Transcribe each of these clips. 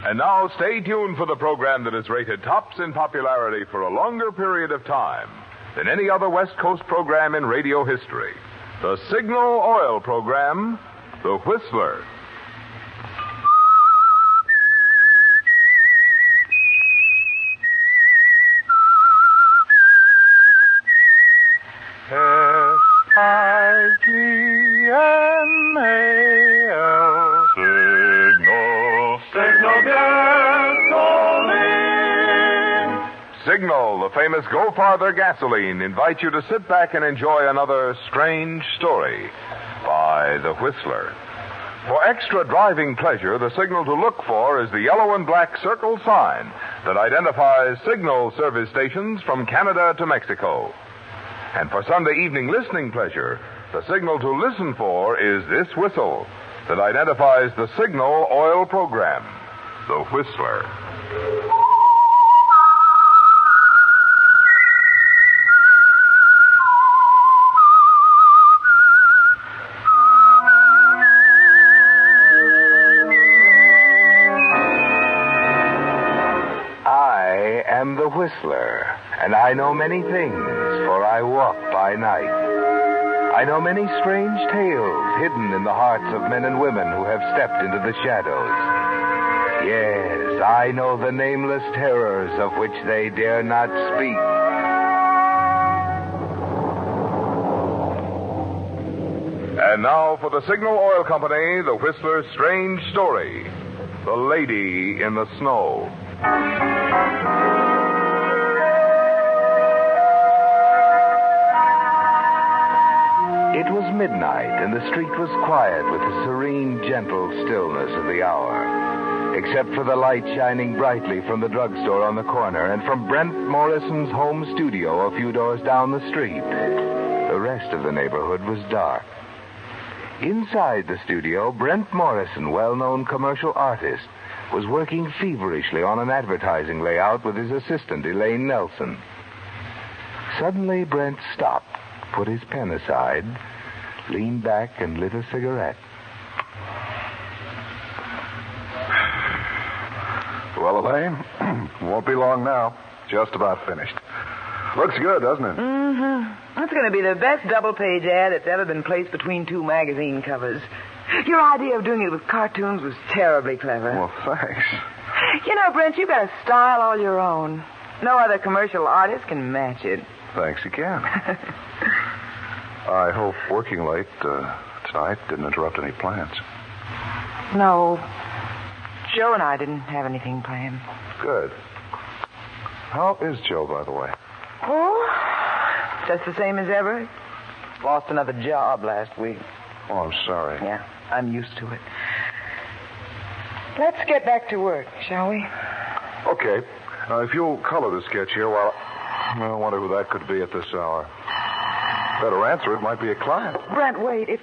And now, stay tuned for the program that is rated tops in popularity for a longer period of time than any other West Coast program in radio history. The Signal Oil program, The Whistler. S-I-G-N-A-L. Signal gasoline. Signal, the famous Go Farther gasoline, invites you to sit back and enjoy another strange story by The Whistler. For extra driving pleasure, the signal to look for is the yellow and black circle sign that identifies signal service stations from Canada to Mexico. And for Sunday evening listening pleasure, the signal to listen for is this whistle that identifies the Signal Oil program, The Whistler. I am the Whistler, and I know many things, for I walk by night. I know many strange tales hidden in the hearts of men and women who have stepped into the shadows. Yes, I know the nameless terrors of which they dare not speak. And now for the Signal Oil Company, the Whistler's strange story, The Lady in the Snow. It was midnight, and the street was quiet with the serene, gentle stillness of the hour, except for the light shining brightly from the drugstore on the corner and from Brent Morrison's home studio a few doors down the street. The rest of the neighborhood was dark. Inside the studio, Brent Morrison, well-known commercial artist, was working feverishly on an advertising layout with his assistant, Elaine Nelson. Suddenly, Brent stopped, put his pen aside, leaned back, and lit a cigarette. Well, Elaine, won't be long now. Just about finished. Looks good, doesn't it? Mm-hmm. That's going to be the best double-page ad that's ever been placed between two magazine covers. Your idea of doing it with cartoons was terribly clever. Well, thanks. You know, Brent, you've got a style all your own. No other commercial artist can match it. Thanks again. I hope working late tonight didn't interrupt any plans. No. Joe and I didn't have anything planned. Good. How is Joe, by the way? Oh, just the same as ever. Lost another job last week. Oh, I'm sorry. Yeah, I'm used to it. Let's get back to work, shall we? Okay. If you'll color the sketch here while... I wonder who that could be at this hour. Better answer, it might be a client. Brent, wait. If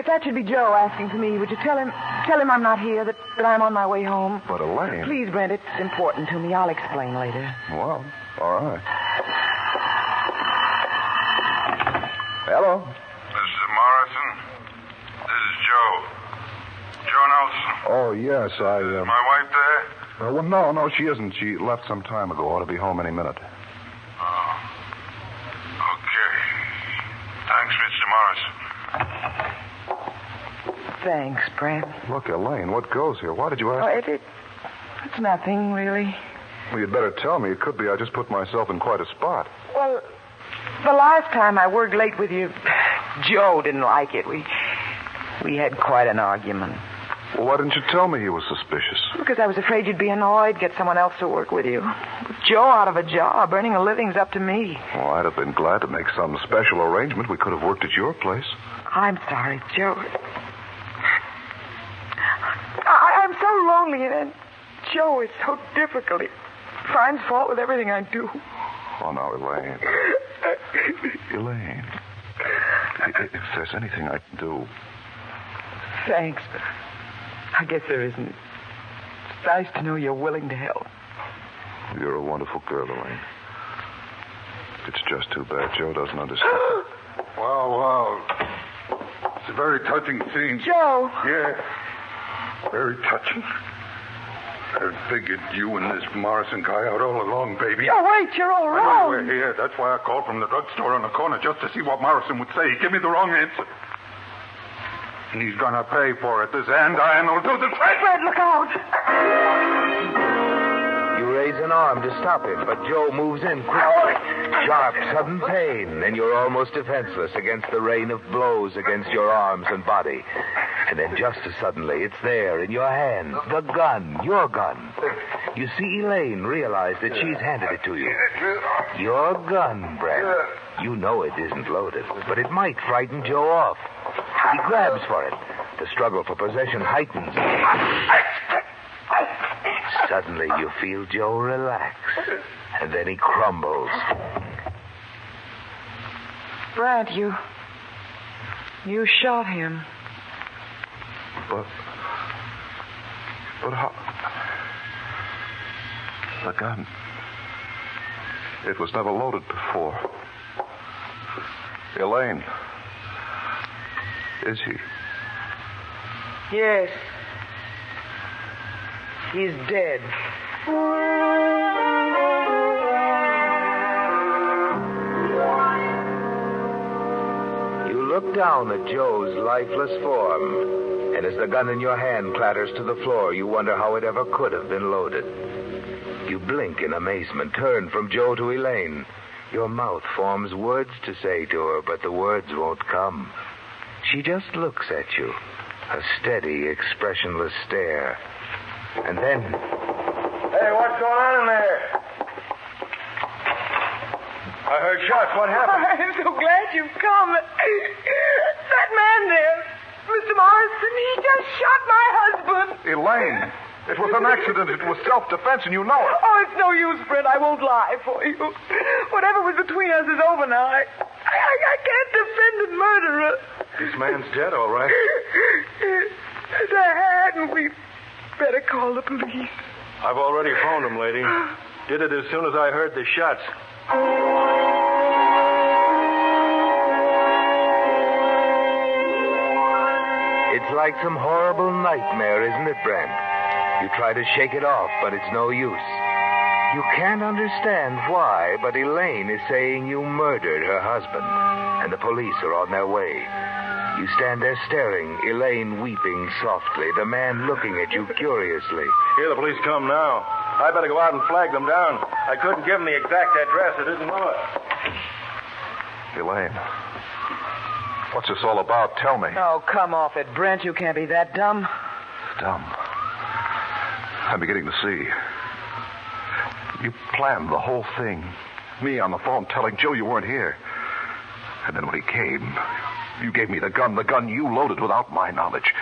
that should be Joe asking for me, would you tell him I'm not here, that I'm on my way home? But Elaine... Please, Brent, it's important to me. I'll explain later. Well, all right. Hello? Mrs. Morrison, this is Joe. Joe Nelson. Oh, yes, Is my wife there? Well, no, she isn't. She left some time ago. Ought to be home any minute. Oh. Okay. Thanks, Mr. Morrison. Thanks, Brent. Look, Elaine, what goes here? Why did you ask? Oh, it's nothing, really. Well, you'd better tell me. It could be I just put myself in quite a spot. Well, the last time I worked late with you, Joe didn't like it. We had quite an argument. Well, why didn't you tell me he was suspicious? Because I was afraid you'd be annoyed, get someone else to work with you. With Joe out of a job, earning a living's up to me. Well, I'd have been glad to make some special arrangement. We could have worked at your place. I'm sorry, Joe. I'm so lonely, and Joe is so difficult. He finds fault with everything I do. Oh, now, Elaine. Elaine. If there's anything I can do... Thanks, but I guess there isn't. It's nice to know you're willing to help. You're a wonderful girl, Elaine. It's just too bad Joe doesn't understand. Wow. It's a very touching scene. Joe. Yeah. Very touching. I figured you and this Morrison guy out all along, baby. Oh, wait, you're all I knew wrong. you were here. That's why I called from the drugstore on the corner just to see what Morrison would say. He gave me the wrong answer. And he's gonna pay for it. This andiron will do the trick. Fred, look out. You raise an arm to stop him, but Joe moves in quickly. Sharp, sudden pain, and you're almost defenseless against the rain of blows against your arms and body. And then just as suddenly, it's there in your hands, the gun, your gun. You see Elaine realize that she's handed it to you. Your gun, Brent. You know it isn't loaded, but it might frighten Joe off. He grabs for it. The struggle for possession heightens. Suddenly, you feel Joe relax, and then he crumbles. Brent, you shot him. But how? The gun. It was never loaded before. Elaine. Is he? Yes. He's dead. You look down at Joe's lifeless form, and as the gun in your hand clatters to the floor, you wonder how it ever could have been loaded. You blink in amazement, turn from Joe to Elaine. Your mouth forms words to say to her, but the words won't come. She just looks at you, a steady, expressionless stare. And then... Hey, what's going on in there? I heard shots. What happened? I'm so glad you've come. That man there, Mr. Morrison, he just shot my husband. Elaine! It was an accident. It was self-defense, and you know it. Oh, it's no use, Brent. I won't lie for you. Whatever was between us is over now. I can't defend a murderer. This man's dead, all right. Yes, I had, and we'd better call the police. I've already phoned him, lady. Did it as soon as I heard the shots. It's like some horrible nightmare, isn't it, Brent? You try to shake it off, but it's no use. You can't understand why, but Elaine is saying you murdered her husband, and the police are on their way. You stand there staring, Elaine weeping softly, the man looking at you curiously. Here the police come now. I better go out and flag them down. I couldn't give them the exact address. I didn't know it. Elaine, what's this all about? Tell me. Oh, come off it, Brent. You can't be that dumb. Dumb. I'm beginning to see. You planned the whole thing. Me on the phone telling Joe you weren't here. And then when he came, you gave me the gun you loaded without my knowledge.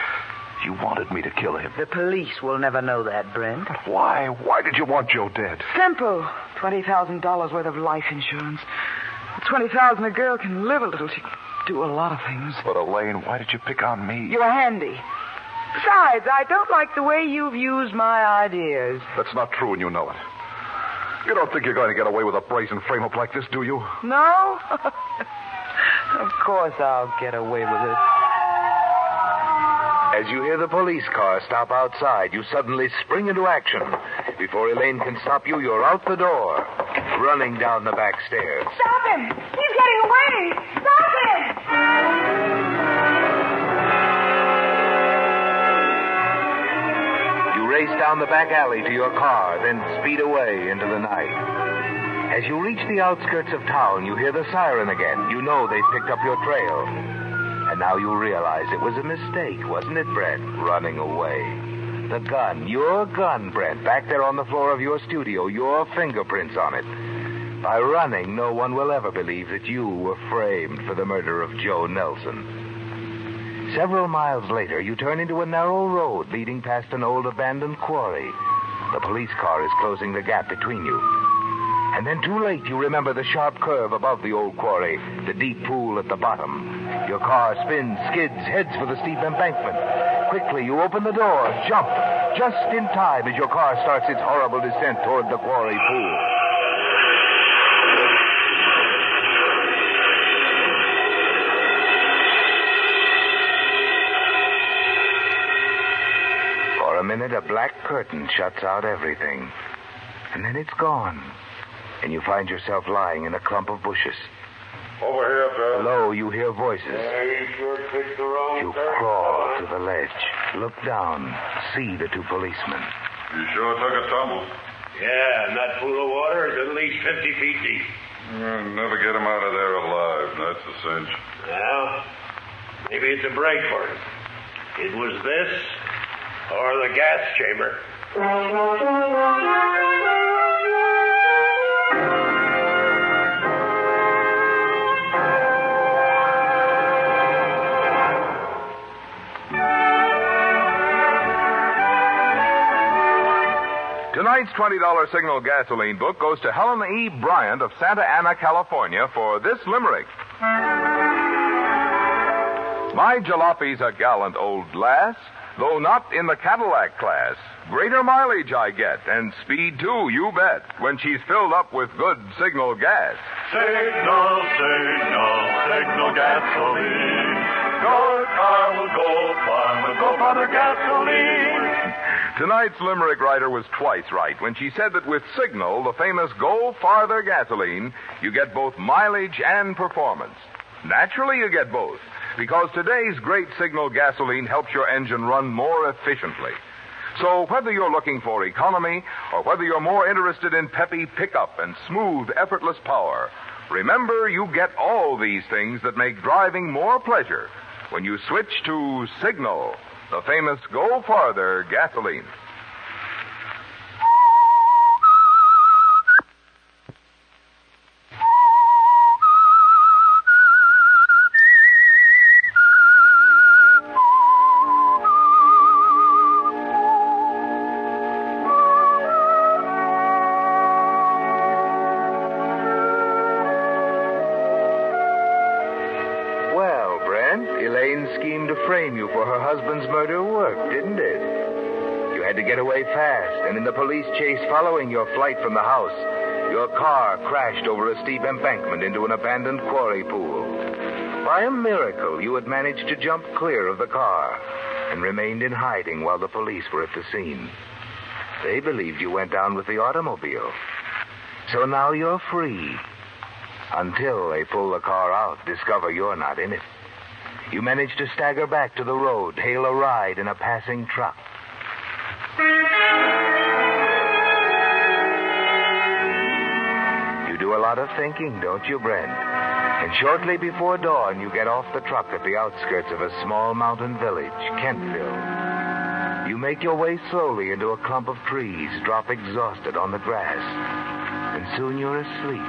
You wanted me to kill him. The police will never know that, Brent. But why? Why did you want Joe dead? Simple. $20,000 worth of life insurance. With $20,000, a girl can live a little. She can do a lot of things. But Elaine, why did you pick on me? You're handy. Besides, I don't like the way you've used my ideas. That's not true, and you know it. You don't think you're going to get away with a brazen frame-up like this, do you? No? Of course I'll get away with it. As you hear the police car stop outside, you suddenly spring into action. Before Elaine can stop you, you're out the door, running down the back stairs. Stop him! He's getting away! Stop him! You race down the back alley to your car, then speed away into the night. As you reach the outskirts of town, you hear the siren again. You know they've picked up your trail. And now you realize it was a mistake, wasn't it, Brent? Running away. The gun, your gun, Brent, back there on the floor of your studio, your fingerprints on it. By running, no one will ever believe that you were framed for the murder of Joe Nelson. Several miles later, you turn into a narrow road leading past an old abandoned quarry. The police car is closing the gap between you. And then too late, you remember the sharp curve above the old quarry, the deep pool at the bottom. Your car spins, skids, heads for the steep embankment. Quickly, you open the door, jump, just in time as your car starts its horrible descent toward the quarry pool. For a minute, a black curtain shuts out everything. And then it's gone. And you find yourself lying in a clump of bushes. Over here, Bill. Below, you hear voices. Yeah, you sure picked the wrong You turn. crawl to the ledge, look down, see the two policemen. You sure took a tumble. Yeah, and that pool of water is at least 50 feet deep. Never get him out of there alive. That's a cinch. Well, maybe it's a break for him. It was this or the gas chamber. Tonight's $20 Signal gasoline book goes to Helen E. Bryant of Santa Ana, California, for this limerick. My jalopy's a gallant old lass, though not in the Cadillac class. Greater mileage I get, and speed too, you bet, when she's filled up with good Signal gas. Signal, signal, signal gasoline. Your car will go far with no other gasoline. Tonight's limerick writer was twice right when she said that with Signal, the famous Go Farther gasoline, you get both mileage and performance. Naturally, you get both, because today's great Signal gasoline helps your engine run more efficiently. So whether you're looking for economy or whether you're more interested in peppy pickup and smooth, effortless power, remember you get all these things that make driving more pleasure when you switch to Signal, the famous Go Farther gasoline. Elaine schemed to frame you for her husband's murder worked, didn't it? You had to get away fast, and in the police chase following your flight from the house, your car crashed over a steep embankment into an abandoned quarry pool. By a miracle, you had managed to jump clear of the car and remained in hiding while the police were at the scene. They believed you went down with the automobile. So now you're free. Until they pull the car out, discover you're not in it. You manage to stagger back to the road, hail a ride in a passing truck. You do a lot of thinking, don't you, Brent? And shortly before dawn, you get off the truck at the outskirts of a small mountain village, Kentville. You make your way slowly into a clump of trees, drop exhausted on the grass, and soon you're asleep.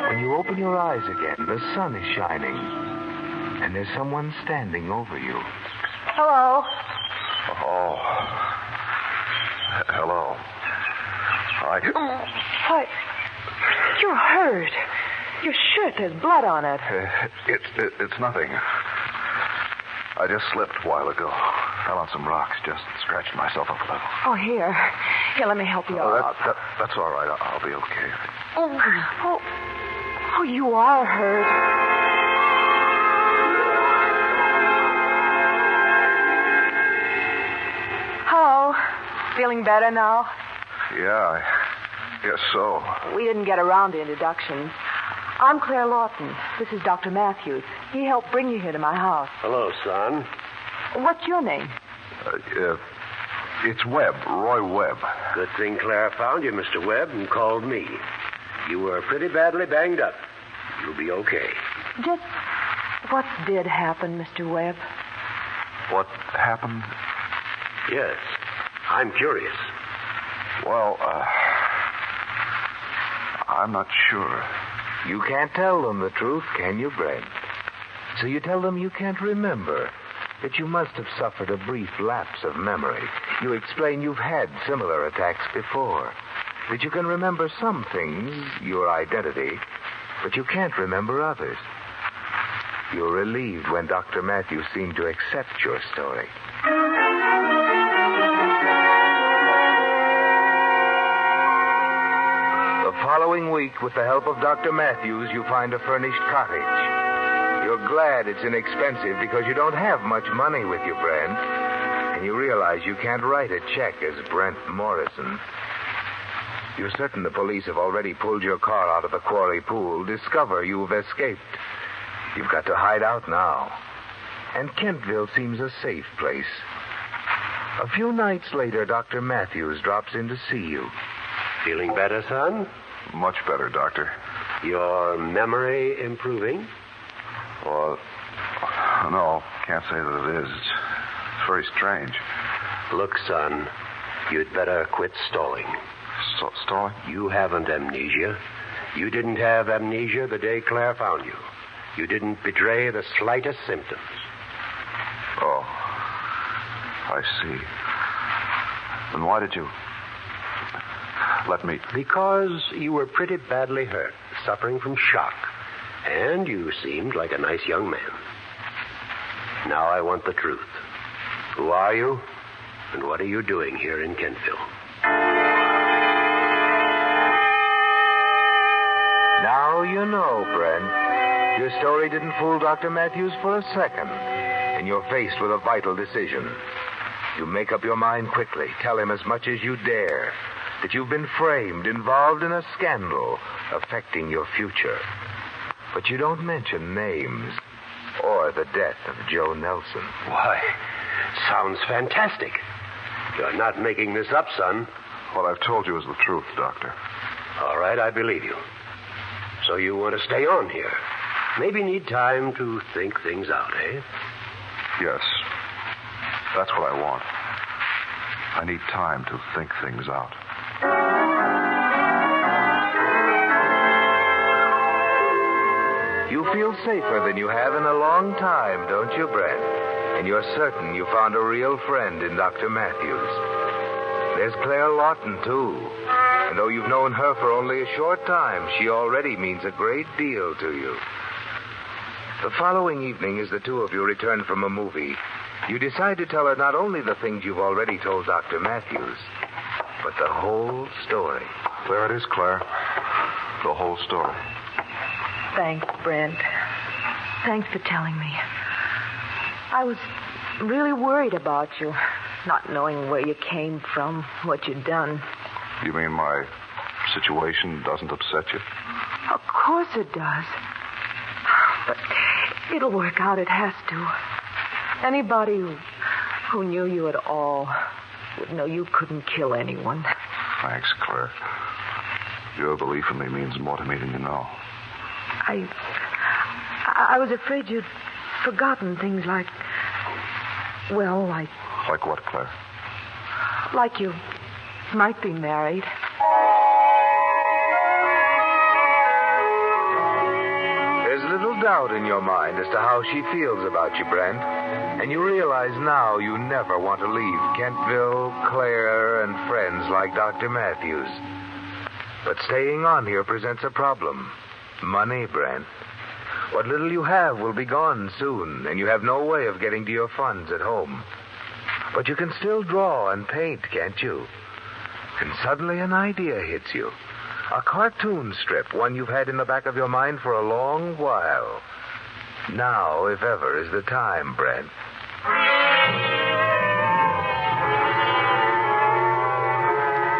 When you open your eyes again, the sun is shining, and there's someone standing over you. Hello. Oh. Hello. What? You're hurt. Your shirt, there's blood on it. It's nothing. I just slipped a while ago. Fell on some rocks, just scratched myself up a little. Oh, here. Here, let me help you out. That's all right. I'll be okay. Oh, you are hurt. Hello. Feeling better now? Yeah, I guess so. We didn't get around to introductions. I'm Claire Lawton. This is Dr. Matthews. He helped bring you here to my house. Hello, son. What's your name? It's Webb, Roy Webb. Good thing Claire found you, Mr. Webb, and called me. You were pretty badly banged up. You'll be okay. Just what did happen, Mr. Webb? What happened? Yes. I'm curious. Well, I'm not sure. You can't tell them the truth, can you, Brent? So you tell them you can't remember, that you must have suffered a brief lapse of memory. You explain you've had similar attacks before, that you can remember some things, your identity, but you can't remember others. You're relieved when Dr. Matthews seemed to accept your story. The following week, with the help of Dr. Matthews, you find a furnished cottage. You're glad it's inexpensive because you don't have much money with you, Brent. and you realize you can't write a check as Brent Morrison. You're certain the police have already pulled your car out of the quarry pool, discover you've escaped. You've got to hide out now. And Kentville seems a safe place. A few nights later, Dr. Matthews drops in to see you. Feeling better, son? Much better, Doctor. Your memory improving? Well, no, can't say that it is. It's very strange. Look, son, you'd better quit stalling. Stalling? You haven't amnesia. You didn't have amnesia the day Claire found you. You didn't betray the slightest symptoms. Oh, I see. Then why did you let me... Because you were pretty badly hurt, suffering from shock. And you seemed like a nice young man. Now I want the truth. Who are you? And what are you doing here in Kentville? Now you know, Brent. Your story didn't fool Dr. Matthews for a second. And you're faced with a vital decision. You make up your mind quickly. Tell him as much as you dare that you've been framed, involved in a scandal affecting your future. But you don't mention names or the death of Joe Nelson. Why, sounds fantastic. You're not making this up, son. What I've told you is the truth, Doctor. All right, I believe you. So you want to stay on here. Maybe need time to think things out, eh? Yes. That's what I want. I need time to think things out. You feel safer than you have in a long time, don't you, Brent? And you're certain you found a real friend in Dr. Matthews. There's Claire Lawton, too. And though you've known her for only a short time, she already means a great deal to you. The following evening, as the two of you return from a movie, you decide to tell her not only the things you've already told Dr. Matthews, but the whole story. There it is, Claire. The whole story. Thanks, Brent. Thanks for telling me. I was really worried about you, not knowing where you came from, what you'd done. You mean my situation doesn't upset you? Of course it does. But it'll work out. It has to. Anybody who knew you at all would know you couldn't kill anyone. Thanks, Claire. Your belief in me means more to me than you know. I was afraid you'd forgotten things like... Well, like... Like what, Claire? Like you might be married. There's little doubt in your mind as to how she feels about you, Brent. And you realize now you never want to leave Kentville, Claire, and friends like Dr. Matthews. But staying on here presents a problem. Money, Brent. What little you have will be gone soon, and you have no way of getting to your funds at home. But you can still draw and paint, can't you? And suddenly an idea hits you. A cartoon strip, one you've had in the back of your mind for a long while. Now, if ever, is the time, Brent.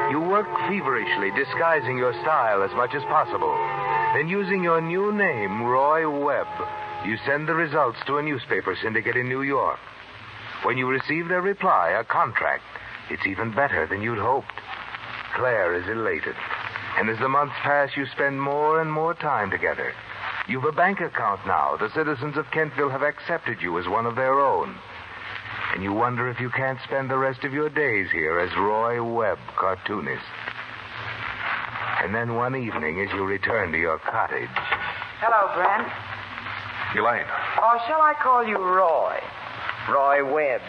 You work feverishly, disguising your style as much as possible. Then, using your new name, Roy Webb, you send the results to a newspaper syndicate in New York. When you receive their reply, a contract, it's even better than you'd hoped. Claire is elated. And as the months pass, you spend more and more time together. You've a bank account now. The citizens of Kentville have accepted you as one of their own. And you wonder if you can't spend the rest of your days here as Roy Webb, cartoonist. And then one evening, as you return to your cottage... Hello, Brent. Elaine. Or shall I call you Roy? Roy Webb.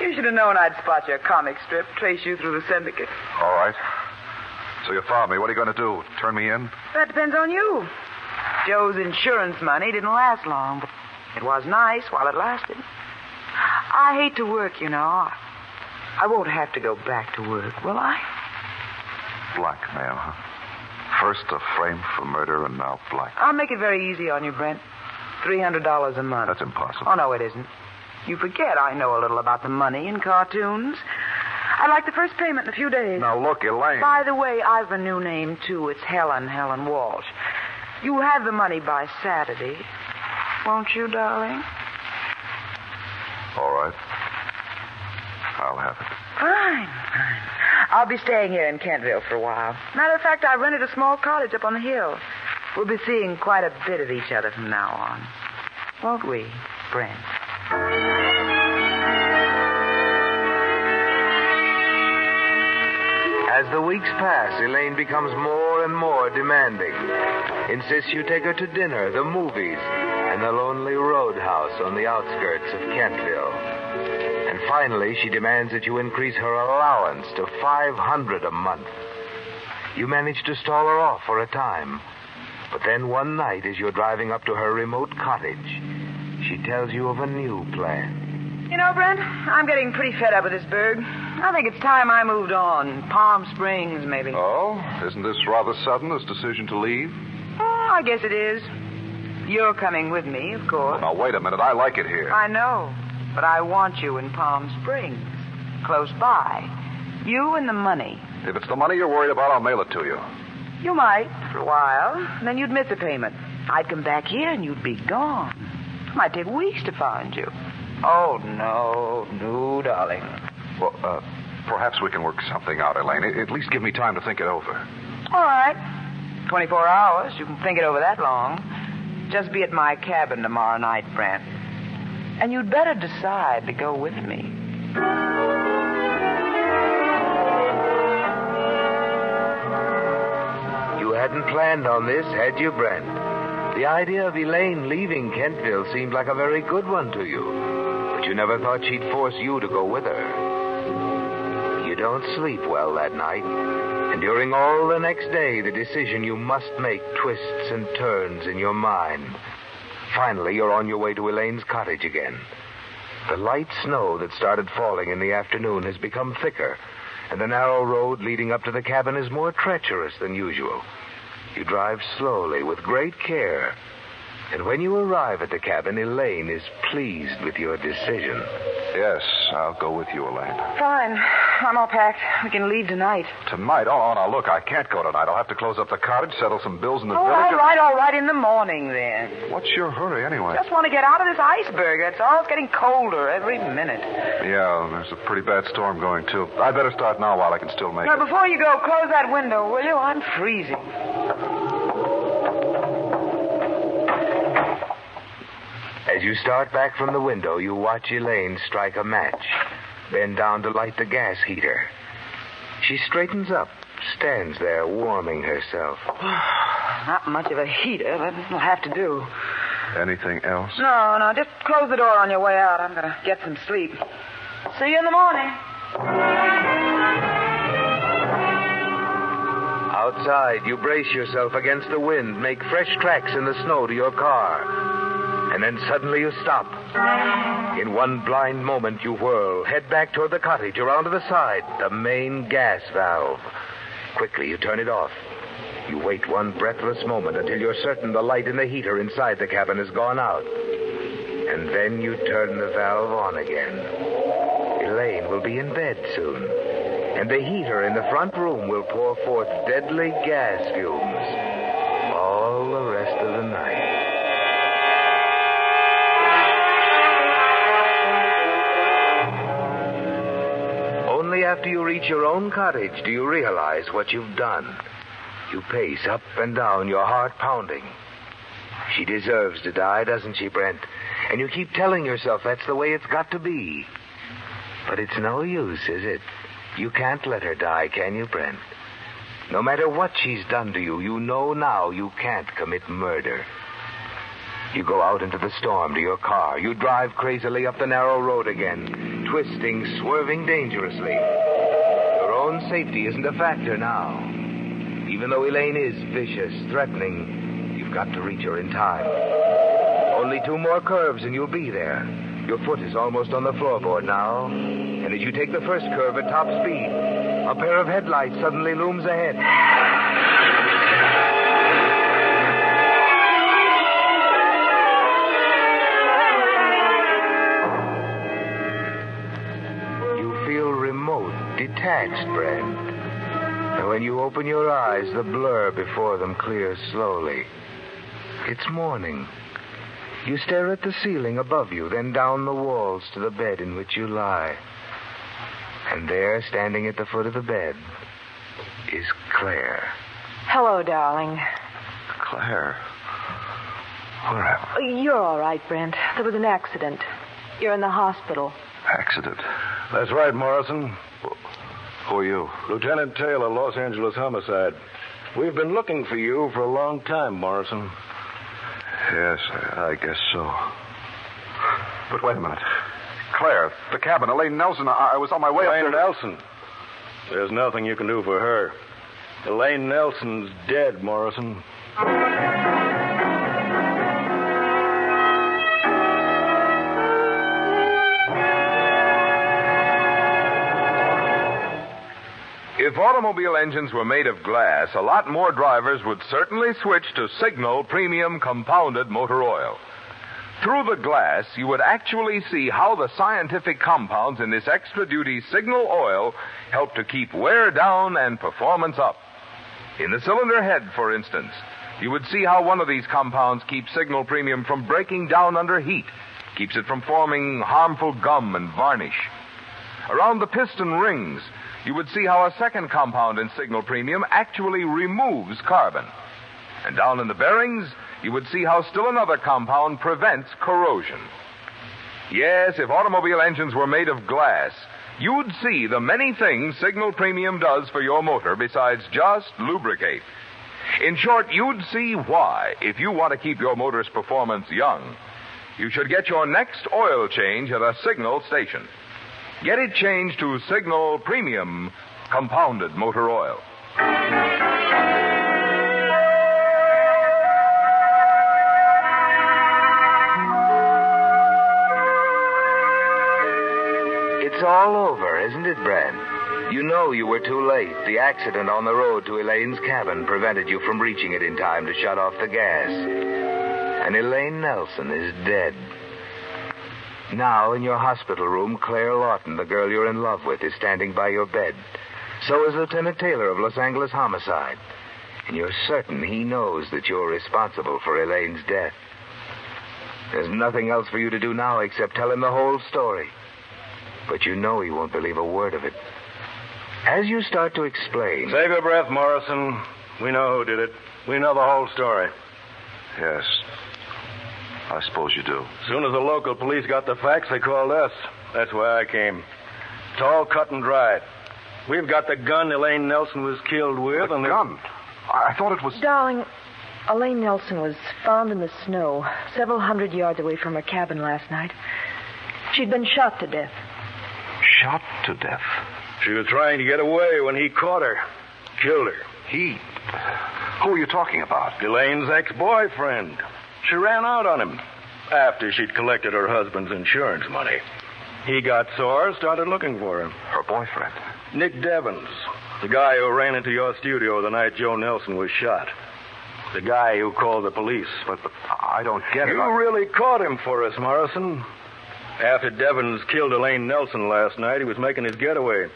You should have known I'd spot your comic strip, trace you through the syndicate. All right. So you found me. What are you going to do? Turn me in? That depends on you. Joe's insurance money didn't last long, but it was nice while it lasted. I hate to work, you know. I won't have to go back to work, will I? Blackmail, huh? First a frame for murder and now black. I'll make it very easy on you, Brent. $300 a month. That's impossible. Oh, no, it isn't. You forget I know a little about the money in cartoons. I'd like the first payment in a few days. Now, look, Elaine. By the way, I've a new name, too. It's Helen Walsh. You'll have the money by Saturday. Won't you, darling? All right. I'll have it. Fine. I'll be staying here in Kentville for a while. Matter of fact, I rented a small cottage up on the hill. We'll be seeing quite a bit of each other from now on. Won't we, Brent? As the weeks pass, Elaine becomes more and more demanding. Insists you take her to dinner, the movies, and the lonely roadhouse on the outskirts of Kentville. And finally, she demands that you increase her allowance to $500 a month. You manage to stall her off for a time. But then one night, as you're driving up to her remote cottage, she tells you of a new plan. You know, Brent, I'm getting pretty fed up with this burg. I think it's time I moved on. Palm Springs, maybe. Oh? Isn't this rather sudden, this decision to leave? Oh, I guess it is. You're coming with me, of course. Now, wait a minute. I like it here. I know, but I want you in Palm Springs, close by. You and the money. If it's the money you're worried about, I'll mail it to you. You might, for a while. Then you'd miss a payment. I'd come back here and you'd be gone. It might take weeks to find you. Oh, no, darling. Well, perhaps we can work something out, Elaine. At least give me time to think it over. All right. 24 hours. You can think it over that long. Just be at my cabin tomorrow night, Brent. And you'd better decide to go with me. You hadn't planned on this, had you, Brent? The idea of Elaine leaving Kentville seemed like a very good one to you. But you never thought she'd force you to go with her. You don't sleep well that night. And during all the next day, the decision you must make twists and turns in your mind. Finally, you're on your way to Elaine's cottage again. The light snow that started falling in the afternoon has become thicker, and the narrow road leading up to the cabin is more treacherous than usual. You drive slowly, with great care. And when you arrive at the cabin, Elaine is pleased with your decision. Yes, I'll go with you, Elaine. Fine. I'm all packed. We can leave tonight. Tonight? Oh, now, look, I can't go tonight. I'll have to close up the cottage, settle some bills in the village. All right. In the morning, then. What's your hurry, anyway? Just want to get out of this iceberg, that's all. It's getting colder every minute. Yeah, there's a pretty bad storm going, too. I'd better start now while I can still make Now, it. before you go, close that window, will you? I'm freezing. As you start back from the window, you watch Elaine strike a match, bend down to light the gas heater. She straightens up, stands there warming herself. Not much of a heater, but it'll have to do. Anything else? No, just close the door on your way out. I'm going to get some sleep. See you in the morning. Outside, you brace yourself against the wind, make fresh tracks in the snow to your car. And then suddenly you stop. In one blind moment, you whirl, head back toward the cottage, around to the side, the main gas valve. Quickly, you turn it off. You wait one breathless moment until you're certain the light in the heater inside the cabin has gone out. And then you turn the valve on again. Elaine will be in bed soon. And the heater in the front room will pour forth deadly gas fumes all the rest of the night. Only after you reach your own cottage do you realize what you've done. You pace up and down, your heart pounding. She deserves to die, doesn't she, Brent? And you keep telling yourself that's the way it's got to be. But it's no use, is it? You can't let her die, can you, Brent? No matter what she's done to you, you know now you can't commit murder. You go out into the storm to your car. You drive crazily up the narrow road again, twisting, swerving dangerously. Your own safety isn't a factor now. Even though Elaine is vicious, threatening, you've got to reach her in time. Only 2 more curves and you'll be there. Your foot is almost on the floorboard now. And as you take the first curve at top speed, a pair of headlights suddenly looms ahead. detached, Brent. And when you open your eyes, the blur before them clears slowly. It's morning. You stare at the ceiling above you, then down the walls to the bed in which you lie. And there, standing at the foot of the bed, is Claire. Hello, darling. Claire. Where am I? You're all right, Brent. There was an accident. You're in the hospital. Accident. That's right, Morrison. Who are you? Lieutenant Taylor, Los Angeles Homicide. We've been looking for you for a long time, Morrison. Yes, I guess so. But wait a minute. Claire, the cabin, Elaine Nelson, I was on my way up Elaine there. Nelson. There's nothing you can do for her. Elaine Nelson's dead, Morrison. If automobile engines were made of glass, a lot more drivers would certainly switch to Signal Premium Compounded Motor Oil. Through the glass, you would actually see how the scientific compounds in this extra-duty Signal oil help to keep wear down and performance up. In the cylinder head, for instance, you would see how one of these compounds keeps Signal Premium from breaking down under heat, keeps it from forming harmful gum and varnish. Around the piston rings, you would see how a second compound in Signal Premium actually removes carbon. And down in the bearings, you would see how still another compound prevents corrosion. Yes, if automobile engines were made of glass, you'd see the many things Signal Premium does for your motor besides just lubricate. In short, you'd see why, if you want to keep your motor's performance young, you should get your next oil change at a Signal station. Get it changed to Signal Premium Compounded Motor Oil. It's all over, isn't it, Brent? You know you were too late. The accident on the road to Elaine's cabin prevented you from reaching it in time to shut off the gas. And Elaine Nelson is dead. Now, in your hospital room, Claire Lawton, the girl you're in love with, is standing by your bed. So is Lieutenant Taylor of Los Angeles Homicide. And you're certain he knows that you're responsible for Elaine's death. There's nothing else for you to do now except tell him the whole story. But you know he won't believe a word of it. As you start to explain... Save your breath, Morrison. We know who did it. We know the whole story. Yes. I suppose you do. As soon as the local police got the facts, they called us. That's why I came. It's all cut and dried. We've got the gun Elaine Nelson was killed with. The gun? I thought it was... Darling, Elaine Nelson was found in the snow several hundred yards away from her cabin last night. She'd been shot to death. Shot to death? She was trying to get away when he caught her. Killed her. He? Who are you talking about? Elaine's ex-boyfriend. She ran out on him after she'd collected her husband's insurance money. He got sore, started looking for him. Her boyfriend? Nick Devens, the guy who ran into your studio the night Joe Nelson was shot. The guy who called the police. But I don't get it. You really caught him for us, Morrison. After Devens killed Elaine Nelson last night, he was making his getaway.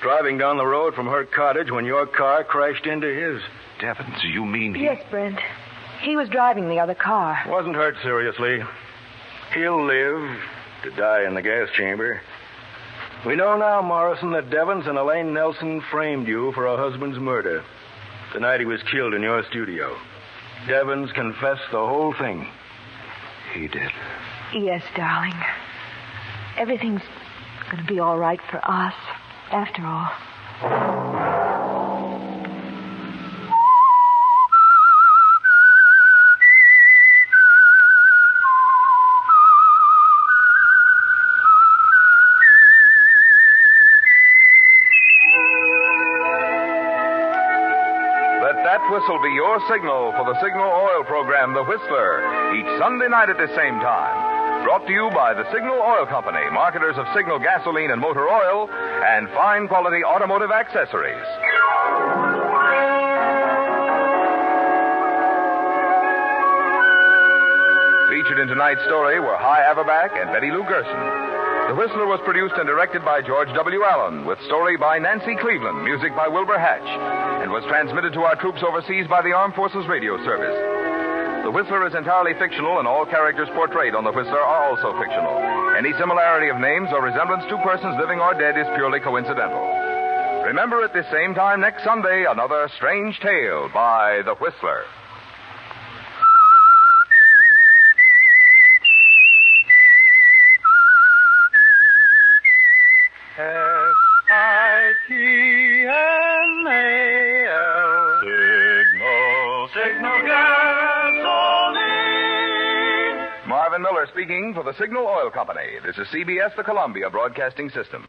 Driving down the road from her cottage when your car crashed into his. Devens, you mean he... Yes, Brent. He was driving the other car. Wasn't hurt seriously. He'll live to die in the gas chamber. We know now, Morrison, that Devens and Elaine Nelson framed you for her husband's murder the night he was killed in your studio. Devens confessed the whole thing. He did. Yes, darling. Everything's going to be all right for us, after all. Whistle be your signal for the Signal Oil program, The Whistler, each Sunday night at the same time. Brought to you by the Signal Oil Company, marketers of Signal gasoline and motor oil, and fine quality automotive accessories. Featured in tonight's story were Hy Averback and Betty Lou Gerson. The Whistler was produced and directed by George W. Allen, with story by Nancy Cleveland, music by Wilbur Hatch, and was transmitted to our troops overseas by the Armed Forces Radio Service. The Whistler is entirely fictional, and all characters portrayed on The Whistler are also fictional. Any similarity of names or resemblance to persons living or dead is purely coincidental. Remember at this same time next Sunday, another strange tale by The Whistler. S-I-G-N-A-L. Signal gasoline. Marvin Miller speaking for the Signal Oil Company. This is CBS, the Columbia Broadcasting System.